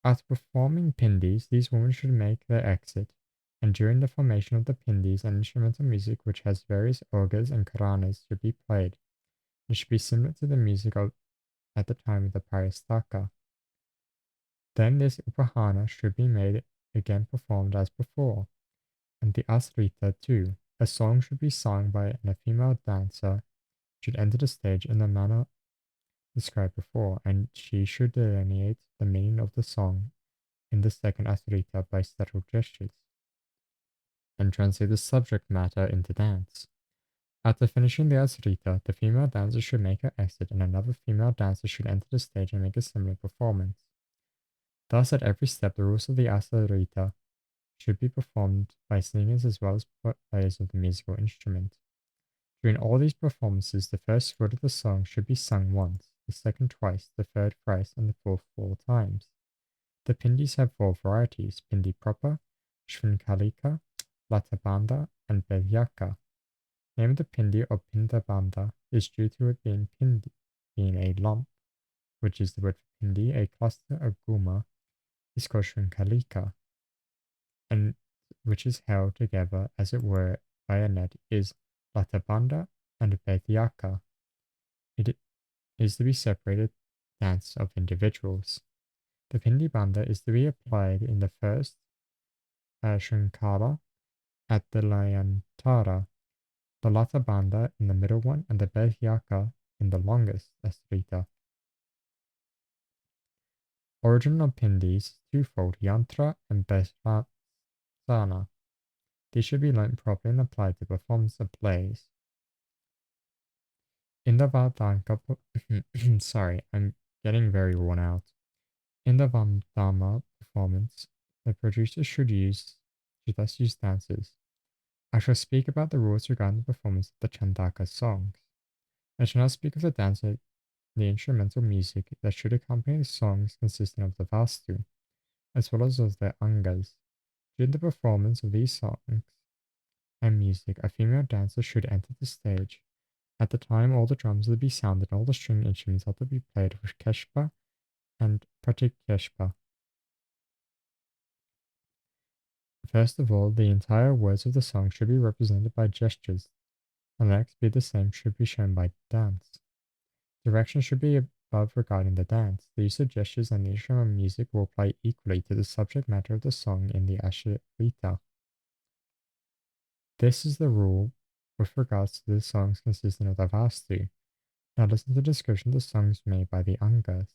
After performing Pindis, these women should make their exit, and during the formation of the Pindis, an instrumental music which has various ogas and karanas should be played. It should be similar to the music at the time of the Parastaka. Then this Upahana should be made again performed as before, and the Asrita too. A song should be sung by a female dancer should enter the stage in the manner described before, and she should delineate the meaning of the song in the second Asrita by subtle gestures. and translate the subject matter into dance. After finishing the asrita, the female dancer should make her exit and another female dancer should enter the stage and make a similar performance. Thus, at every step, the rules of the asrita should be performed by singers as well as players of the musical instrument. During all these performances, the first word of the song should be sung once, the second twice, the third thrice, and the fourth 4 times. The pindis have 4 varieties: pindi proper, shrinkalika, latabanda, and bedyaka. Name of the pindi or pindabanda is due to it being pindi, being a lump, which is the word for pindi. A cluster of guma is called shrinkalika, and which is held together, as it were, by a net, is latabanda and bedyaka. It is to be separated dance of individuals. The pindi banda is to be applied in the first shrinkala at the layantara, the lata banda in the middle one, and the behyaka in the longest asrita. Origin of pindis is twofold: yantra and besasana. These should be learnt properly and applied to performance of plays. In the Vadanka, sorry, I'm getting very worn out. In the Vandama performance, the producer should thus use dancers. I shall speak about the rules regarding the performance of the Chandaka songs. I shall now speak of the dance and the instrumental music that should accompany the songs consisting of the Vastu, as well as of their Angas. During the performance of these songs and music, a female dancer should enter the stage. At the time, all the drums are to be sounded and all the string instruments are to be played with keshpa and pratikeshpa. First of all, the entire words of the song should be represented by gestures, and the next be the same should be shown by dance. Directions should be above regarding the dance. The use of gestures and the instrumental music will apply equally to the subject matter of the song in the ashrita. This is the rule with regards to the songs consisting of the vastu. Now listen to the description of the songs made by the angas.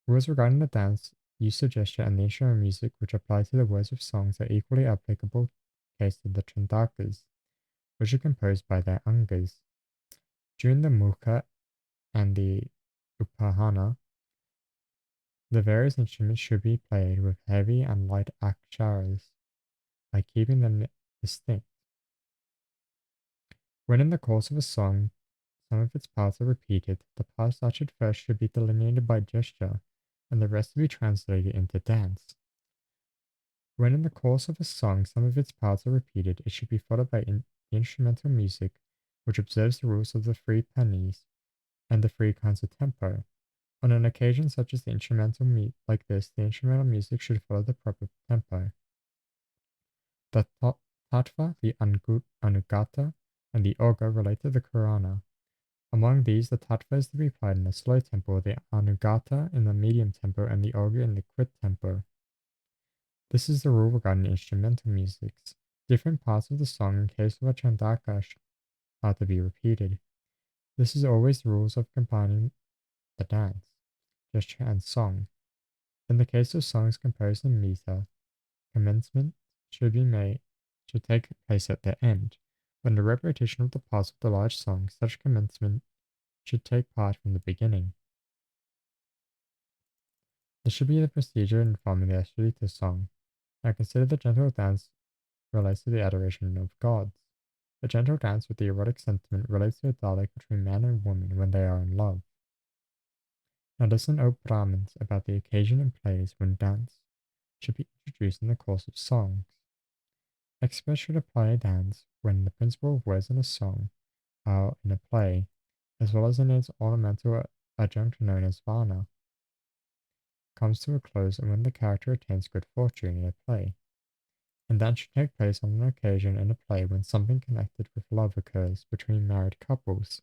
Rules regarding the dance, use of gesture, and the instrumental music which apply to the words of songs are equally applicable in the case of the chandakas, which are composed by their angas. During the mukha and the upahana, the various instruments should be played with heavy and light aksharas by keeping them distinct. When in the course of a song some of its parts are repeated, the parts uttered first should be delineated by gesture, and the rest to be translated into dance. When in the course of a song some of its parts are repeated, it should be followed by the instrumental music, which observes the rules of the 3 panis and the 3 kinds of tempo. On an occasion such as the instrumental like this, the instrumental music should follow the proper tempo. The tattva, the anugata, and the oga relate to the Kurana. Among these, the tattva is to be applied in the slow tempo, the anugata in the medium tempo, and the oga in the quick tempo. This is the rule regarding instrumental musics. Different parts of the song in case of a chandaka are to be repeated. This is always the rules of combining the dance, gesture, and song. In the case of songs composed in meter, commencement should take place at the end. When the repetition of the parts of the large song, such commencement should take part from the beginning. This should be the procedure in forming the Ashrita song. Now consider the gentle dance relates to the adoration of gods. The gentle dance with the erotic sentiment relates to a dialogue between man and woman when they are in love. Now listen, O Brahmins, about the occasion and place when dance should be introduced in the course of songs. Experts should apply a dance when the principal words in a song are in a play, as well as in its ornamental adjunct known as varna, comes to a close and when the character attains good fortune in a play. And that should take place on an occasion in a play when something connected with love occurs between married couples,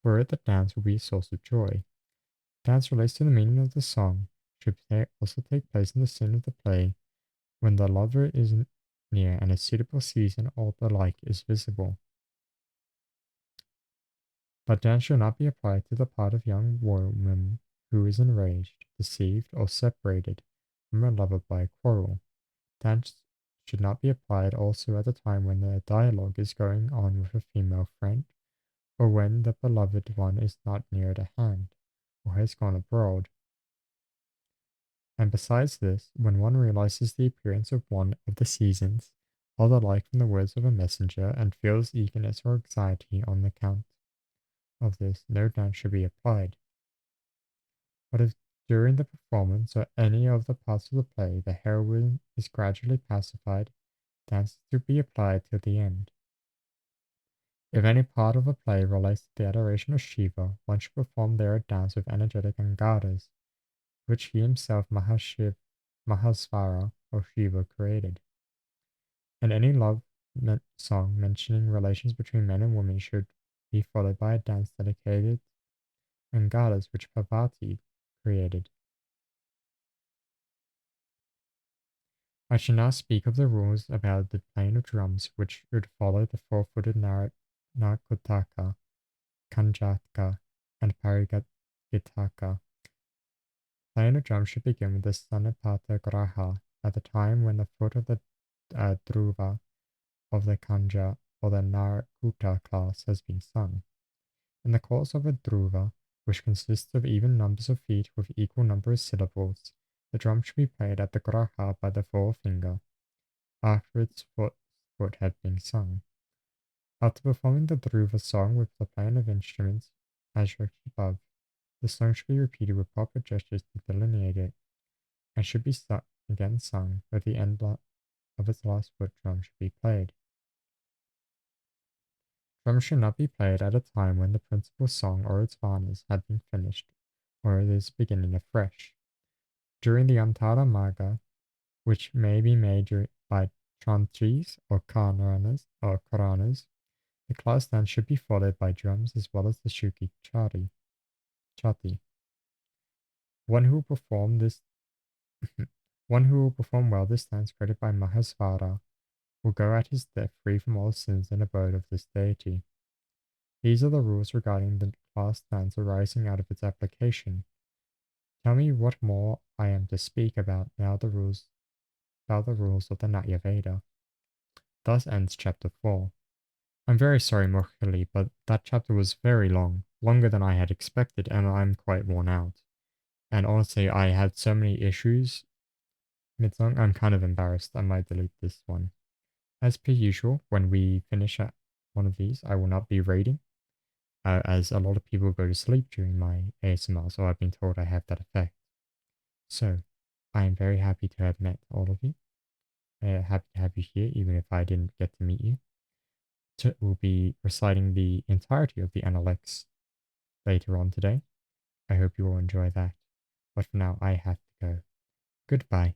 for it the dance will be a source of joy. Dance relates to the meaning of the song, should also take place in the scene of the play when the lover is near and a suitable season or the like is visible. But dance should not be applied to the part of young woman who is enraged, deceived, or separated from her lover by a quarrel. Dance should not be applied also at a time when the dialogue is going on with a female friend, or when the beloved one is not near at hand, or has gone abroad. And besides this, when one realizes the appearance of one of the seasons, or the like from the words of a messenger, and feels eagerness or anxiety on account of this, no dance should be applied. But if during the performance or any of the parts of the play the heroine is gradually pacified, dance is to be applied till the end. If any part of a play relates to the adoration of Shiva, one should perform there a dance with energetic angaras, which he himself Mahasvara or Shiva created. And any love song mentioning relations between men and women should be followed by a dance dedicated angaras which Parvati created. I shall now speak of the rules about the playing of drums which should follow the four-footed Narkotaka, Kanjatka, and Parigataka. Playing of drums should begin with the Sanapata Graha at the time when the foot of the Dhruva of the Kanja or the Narkuta class has been sung. In the course of a Dhruva, which consists of even numbers of feet with equal number of syllables, the drum should be played at the Graha by the forefinger, after its foot had been sung. After performing the Dhruva song with the playing of instruments, as directed above, the song should be repeated with proper gestures to delineate it, and should be again sung, where the end of its last foot drum should be played. Drums should not be played at a time when the principal song or its varnas had been finished, or it is beginning afresh. During the Antara Maga, which may be made by chantris or karanas, the class dance should be followed by drums as well as the Shuki Chati. One who will perform this one who will perform well this dance created by Mahasvara will go at his death free from all sins and abode of this deity. These are the rules regarding the class dance arising out of its application. Tell me what more I am to speak about now about the rules of the Natyaveda. Thus ends chapter 4. I'm very sorry, Murali, but that chapter was very long, longer than I had expected, and I'm quite worn out. And honestly, I had so many issues mid-song, I'm kind of embarrassed. I might delete this one. As per usual, when we finish one of these, I will not be rating, as a lot of people go to sleep during my ASMR, so I've been told I have that effect. So, I am very happy to have met all of you. Happy to have you here, even if I didn't get to meet you. We'll be reciting the entirety of the Analects later on today. I hope you will enjoy that. But for now, I have to go. Goodbye.